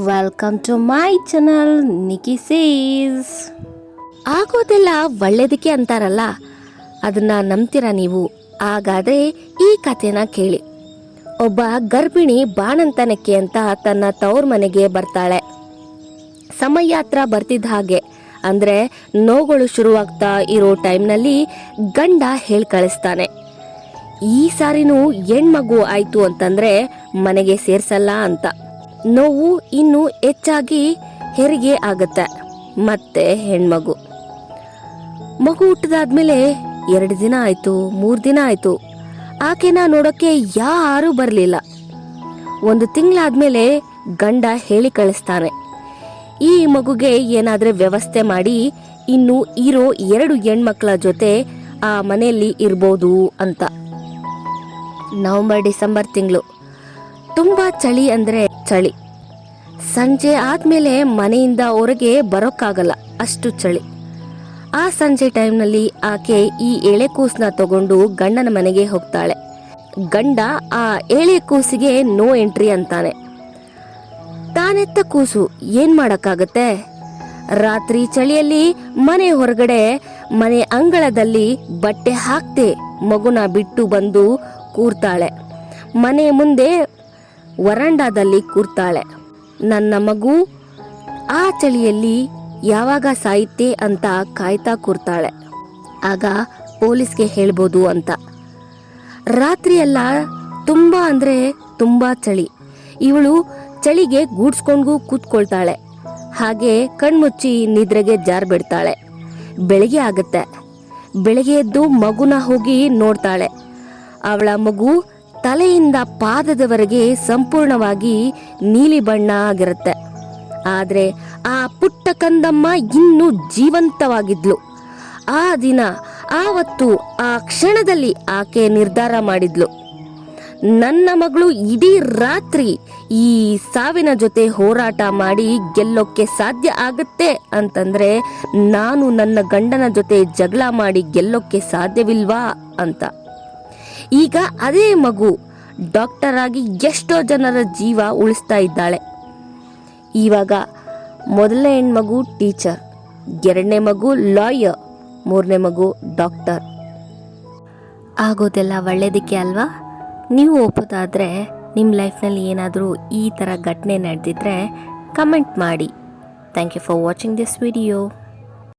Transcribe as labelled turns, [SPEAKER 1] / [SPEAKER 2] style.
[SPEAKER 1] Welcome to my channel Niki says. ಆಗೋದೆಲ್ಲ ಒಳ್ಳೇದಕ್ಕೆ ಅಂತಾರಲ್ಲ, ಅದನ್ನ ನಂಬ್ತೀರಾ ನೀವು? ಹಾಗಾದ್ರೆ ಈ ಕಥೆನ ಕೇಳಿ. ಒಬ್ಬ ಗರ್ಭಿಣಿ ಬಾಣಂತನಕ್ಕೆ ಅಂತ ತನ್ನ ತವ್ರ ಮನೆಗೆ ಬರ್ತಾಳೆ. ಸಮಯ ಹತ್ರ ಬರ್ತಿದ್ದ ಹಾಗೆ, ಅಂದ್ರೆ ನೋವುಗಳು ಶುರುವಾಗ್ತಾ ಇರೋ ಟೈಮ್ನಲ್ಲಿ ಗಂಡ ಹೇಳ್ ಕಳಿಸ್ತಾನೆ, ಈ ಸಾರಿನೂ ಹೆಣ್ಮಗು ಆಯ್ತು ಅಂತಂದ್ರೆ ಮನೆಗೆ ಸೇರ್ಸಲ್ಲ ಅಂತ. ನೋವು ಇನ್ನು ಹೆಚ್ಚಾಗಿ ಹೆರಿಗೆ ಆಗತ್ತೆ. ಮತ್ತೆ ಹೆಣ್ಮಗು ಮಗು ಹುಟ್ಟಿದಾದ್ಮೇಲೆ 2 ದಿನ ಆಯ್ತು, 3 ದಿನ ಆಯ್ತು, ಆಕೆನ ನೋಡೋಕೆ ಯಾರೂ ಬರಲಿಲ್ಲ. 1 ತಿಂಗಳಾದ್ಮೇಲೆ ಗಂಡ ಹೇಳಿ ಕಳಿಸ್ತಾನೆ, ಈ ಮಗುಗೆ ಏನಾದ್ರೆ ವ್ಯವಸ್ಥೆ ಮಾಡಿ ಇನ್ನು ಇರೋ 2 ಹೆಣ್ಮಕ್ಳ ಜೊತೆ ಆ ಮನೆಯಲ್ಲಿ ಇರ್ಬೋದು ಅಂತ. ನವೆಂಬರ್ ಡಿಸೆಂಬರ್ ತಿಂಗಳು, ತುಂಬಾ ಚಳಿ ಅಂದ್ರೆ ಚಳಿ. ಸಂಜೆ ಆದ್ಮೇಲೆ ಮನೆಯಿಂದ ಹೊರಗೆ ಬರೋಕ್ಕಾಗಲ್ಲ, ಅಷ್ಟು ಚಳಿ. ಆ ಸಂಜೆ ಟೈಮ್ನಲ್ಲಿ ಆಕೆ ಈ ಎಳೆ ಕೂಸನ್ನ ತಗೊಂಡು ಗಂಡನ ಮನೆಗೆ ಹೋಗ್ತಾಳೆ. ಗಂಡ ಆ ಎಳೆ ಕೂಸಿಗೆ ನೋ ಎಂಟ್ರಿ ಅಂತಾನೆ. ತಾನೆತ್ತ ಕೂಸು ಏನ್ ಮಾಡಕ್ಕಾಗತ್ತೆ? ರಾತ್ರಿ ಚಳಿಯಲ್ಲಿ ಮನೆ ಹೊರಗಡೆ ಮನೆ ಅಂಗಳದಲ್ಲಿ ಬಟ್ಟೆ ಹಾಕ್ತೆ ಮಗುನ ಬಿಟ್ಟು ಬಂದು ಕೂರ್ತಾಳೆ. ಮನೆ ಮುಂದೆ ವರಂಡಾದಲ್ಲಿ ಕೂರ್ತಾಳೆ. ನನ್ನ ಮಗು ಆ ಚಳಿಯಲ್ಲಿ ಯಾವಾಗ ಸಾಯುತ್ತೆ ಅಂತ ಕಾಯ್ತಾ ಕೂರ್ತಾಳೆ. ಆಗ ಪೊಲೀಸ್ಗೆ ಹೇಳ್ಬೋದು ಅಂತ. ರಾತ್ರಿ ಎಲ್ಲ ತುಂಬಾ ಅಂದ್ರೆ ತುಂಬಾ ಚಳಿ. ಇವಳು ಚಳಿಗೆ ಗೂಡ್ಸ್ಕೊಂಡು ಕೂತ್ಕೊಳ್ತಾಳೆ. ಹಾಗೆ ಕಣ್ಮುಚ್ಚಿ ನಿದ್ರೆಗೆ ಜಾರ್ ಬಿಡ್ತಾಳೆ. ಬೆಳಗ್ಗೆ ಆಗತ್ತೆ. ಬೆಳಗ್ಗೆ ಎದ್ದು ಮಗುನ ಹೋಗಿ ನೋಡ್ತಾಳೆ. ಅವಳ ಮಗು ತಲೆಯಿಂದ ಪಾದದವರೆಗೆ ಸಂಪೂರ್ಣವಾಗಿ ನೀಲಿ ಬಣ್ಣ ಆಗಿರುತ್ತೆ. ಆದ್ರೆ ಆ ಪುಟ್ಟ ಕಂದಮ್ಮ ಇನ್ನೂ ಜೀವಂತವಾಗಿದ್ಲು. ಆ ದಿನ, ಆವತ್ತು, ಆ ಕ್ಷಣದಲ್ಲಿ ಆಕೆ ನಿರ್ಧಾರ ಮಾಡಿದ್ಲು, ನನ್ನ ಮಗಳು ಇಡೀ ರಾತ್ರಿ ಈ ಸಾವಿನ ಜೊತೆ ಹೋರಾಟ ಮಾಡಿ ಗೆಲ್ಲೋಕ್ಕೆ ಸಾಧ್ಯ ಆಗತ್ತೆ ಅಂತಂದ್ರೆ ನಾನು ನನ್ನ ಗಂಡನ ಜೊತೆ ಜಗಳ ಮಾಡಿ ಗೆಲ್ಲೋಕ್ಕೆ ಸಾಧ್ಯವಿಲ್ವಾ ಅಂತ. ಈಗ ಅದೇ ಮಗು ಡಾಕ್ಟರ್ ಆಗಿ ಎಷ್ಟೋ ಜನರ ಜೀವ ಉಳಿಸ್ತಾ ಇದ್ದಾಳೆ. ಇವಾಗ ಮೊದಲನೇ ಹೆಣ್ಮಗು ಟೀಚರ್, 2ನೇ ಮಗು ಲಾಯರ್, 3ನೇ ಮಗು ಡಾಕ್ಟರ್. ಆಗೋದೆಲ್ಲ ಒಳ್ಳೇದಕ್ಕೆ ಅಲ್ವಾ? ನೀವು ಒಪ್ಪೋದಾದ್ರೆ ನಿಮ್ಮ ಲೈಫ್ನಲ್ಲಿ ಏನಾದರೂ ಈ ಥರ ಘಟನೆ ನಡೆದಿದ್ರೆ ಕಮೆಂಟ್ ಮಾಡಿ. Thank you for watching this video.